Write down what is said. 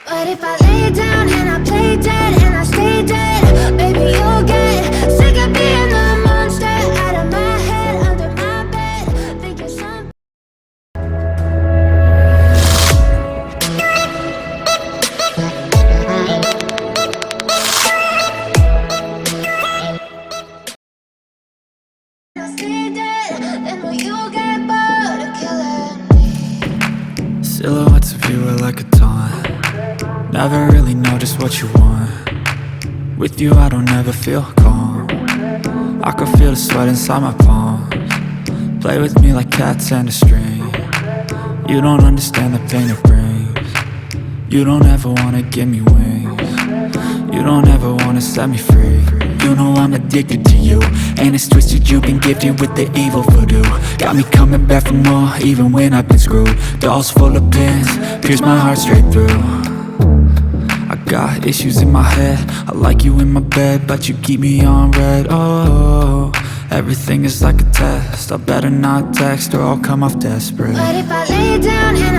But if I lay down and I play dead and I stay dead, baby, you'll get sick of being the monster out of my head, under my bed, thinking something. I'll stay dead, then will you get bored of killing me? Silhouettes of you are like a taunt. Never really know just what you want. With you I don't ever feel calm. I can feel the sweat inside my palms. Play with me like cats and a string. You don't understand the pain it brings. You don't ever wanna give me wings. You don't ever wanna set me free. You know I'm addicted to you, and it's twisted, you've been gifted with the evil voodoo. Got me coming back for more, even when I've been screwed. Dolls full of pins, pierce my heart straight through. I got issues in my head, I like you in my bed, but you keep me on red. Oh, everything is like a test, I better not text or I'll come off desperate. But if I lay down and